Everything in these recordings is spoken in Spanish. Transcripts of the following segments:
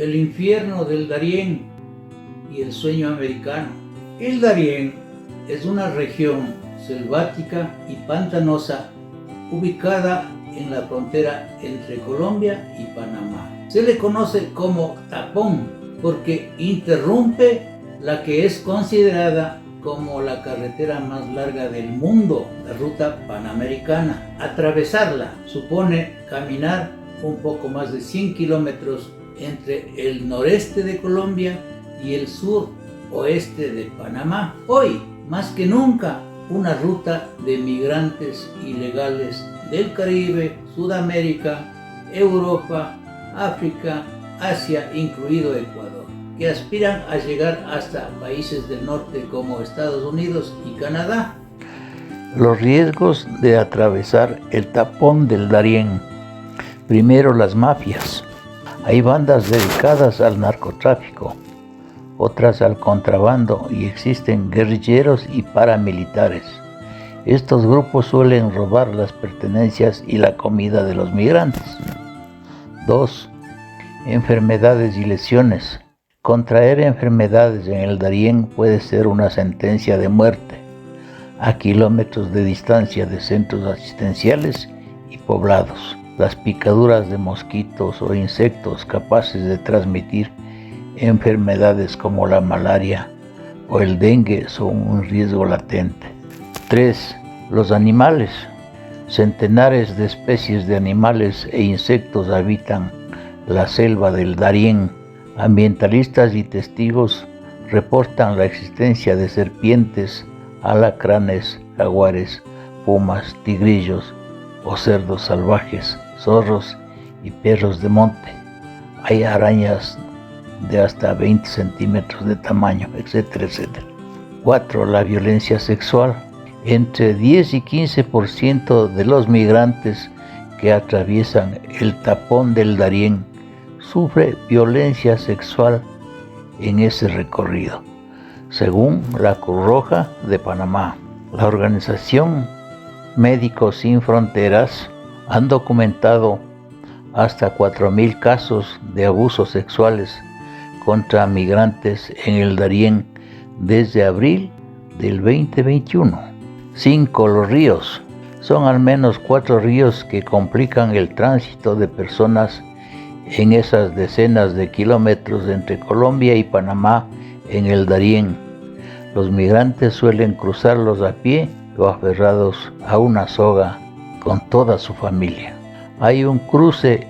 El infierno del Darién y el sueño americano. El Darién es una región selvática y pantanosa ubicada en la frontera entre Colombia y Panamá. Se le conoce como tapón porque interrumpe la que es considerada como la carretera más larga del mundo, la ruta panamericana. Atravesarla supone caminar un poco más de 100 kilómetros entre el noreste de Colombia y el suroeste de Panamá. Hoy, más que nunca, una ruta de migrantes ilegales del Caribe, Sudamérica, Europa, África, Asia, incluido Ecuador, que aspiran a llegar hasta países del norte como Estados Unidos y Canadá. Los riesgos de atravesar el tapón del Darién. Primero, las mafias. Hay bandas dedicadas al narcotráfico, otras al contrabando y existen guerrilleros y paramilitares. Estos grupos suelen robar las pertenencias y la comida de los migrantes. 2. Enfermedades y lesiones. Contraer enfermedades en el Darién puede ser una sentencia de muerte a kilómetros de distancia de centros asistenciales y poblados. Las picaduras de mosquitos o insectos capaces de transmitir enfermedades como la malaria o el dengue son un riesgo latente. 3. Los animales. Centenares de especies de animales e insectos habitan la selva del Darién. Ambientalistas y testigos reportan la existencia de serpientes, alacranes, jaguares, pumas, tigrillos o cerdos salvajes, zorros y perros de monte. Hay arañas de hasta 20 centímetros de tamaño, etcétera, etcétera. 4. La violencia sexual. Entre 10 y 15% de los migrantes que atraviesan el tapón del Darién sufre violencia sexual en ese recorrido, según la Cruz Roja de Panamá. La organización Médicos Sin Fronteras han documentado hasta 4.000 casos de abusos sexuales contra migrantes en el Darién desde abril del 2021. 5. Los ríos. Son al menos 4 ríos que complican el tránsito de personas en esas decenas de kilómetros entre Colombia y Panamá en el Darién. Los migrantes suelen cruzarlos a pie o aferrados a una soga con toda su familia. Hay un cruce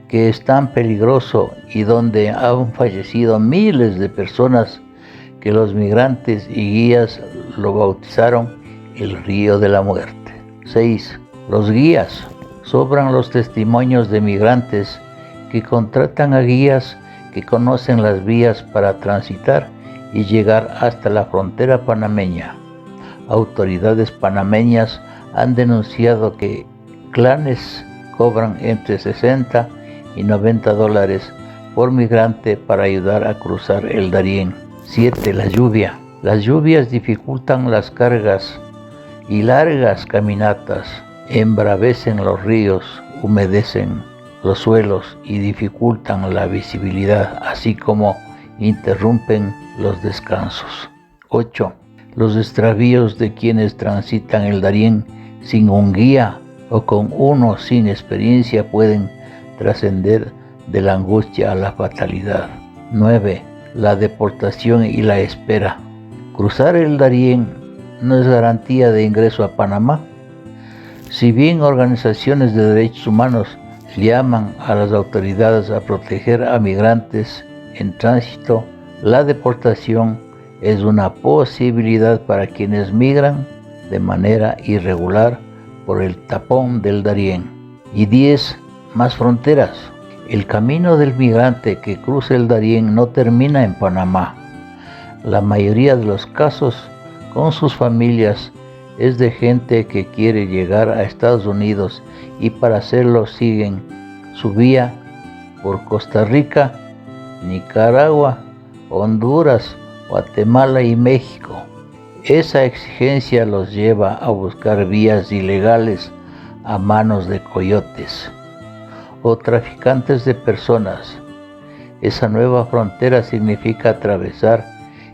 que es tan peligroso y donde han fallecido miles de personas que los migrantes y guías lo bautizaron el río de la muerte. 6. Los guías. Sobran los testimonios de migrantes que contratan a guías que conocen las vías para transitar y llegar hasta la frontera panameña. Autoridades panameñas han denunciado que clanes cobran entre 60 y 90 dólares por migrante para ayudar a cruzar el Darién. 7. La lluvia. Las lluvias dificultan las cargas y largas caminatas, embravecen los ríos, humedecen los suelos y dificultan la visibilidad, así como interrumpen los descansos. 8. Los extravíos de quienes transitan el Darién sin un guía o con uno sin experiencia pueden trascender de la angustia a la fatalidad. 9. La deportación y la espera. Cruzar el Darién no es garantía de ingreso a Panamá. Si bien organizaciones de derechos humanos llaman a las autoridades a proteger a migrantes en tránsito, la deportación es una posibilidad para quienes migran de manera irregular por el tapón del Darién. Y 10. Más fronteras. El camino del migrante que cruza el Darién no termina en Panamá. La mayoría de los casos con sus familias es de gente que quiere llegar a Estados Unidos y para hacerlo siguen su vía por Costa Rica, Nicaragua, Honduras, Guatemala y México. Esa exigencia los lleva a buscar vías ilegales a manos de coyotes o traficantes de personas Esa nueva frontera significa atravesar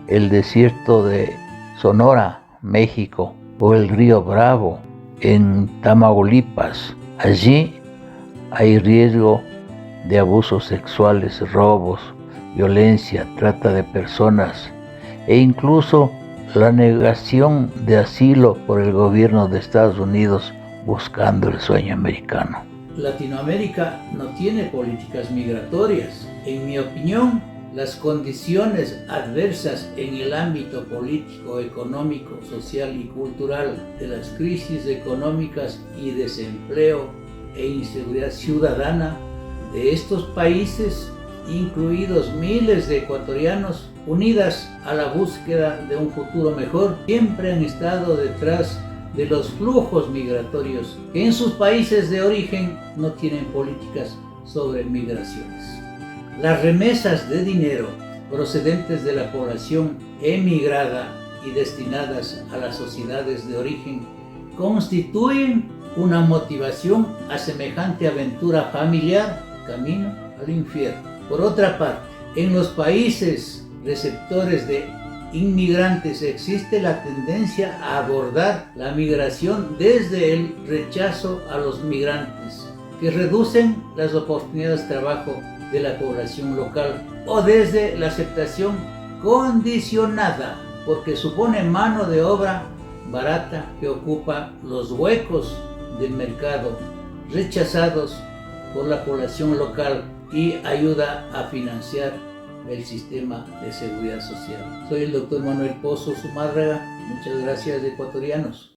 el desierto de Sonora, México, o el río Bravo, en Tamaulipas. Allí hay riesgo de abusos sexuales, robos, violencia, trata de personas e incluso la negación de asilo por el gobierno de Estados Unidos buscando el sueño americano. Latinoamérica no tiene políticas migratorias. En mi opinión, las condiciones adversas en el ámbito político, económico, social y cultural de las crisis económicas y desempleo e inseguridad ciudadana de estos países, incluidos miles de ecuatorianos unidas a la búsqueda de un futuro mejor, siempre han estado detrás de los flujos migratorios que en sus países de origen no tienen políticas sobre migraciones. Las remesas de dinero procedentes de la población emigrada y destinadas a las sociedades de origen constituyen una motivación a semejante aventura familiar, camino al infierno. Por otra parte, en los países receptores de inmigrantes existe la tendencia a abordar la migración desde el rechazo a los migrantes, que reducen las oportunidades de trabajo de la población local, o desde la aceptación condicionada, porque supone mano de obra barata que ocupa los huecos del mercado rechazados por la población local y ayuda a financiar el sistema de seguridad social. Soy el doctor Manuel Pozo Zumárraga. Muchas gracias, ecuatorianos.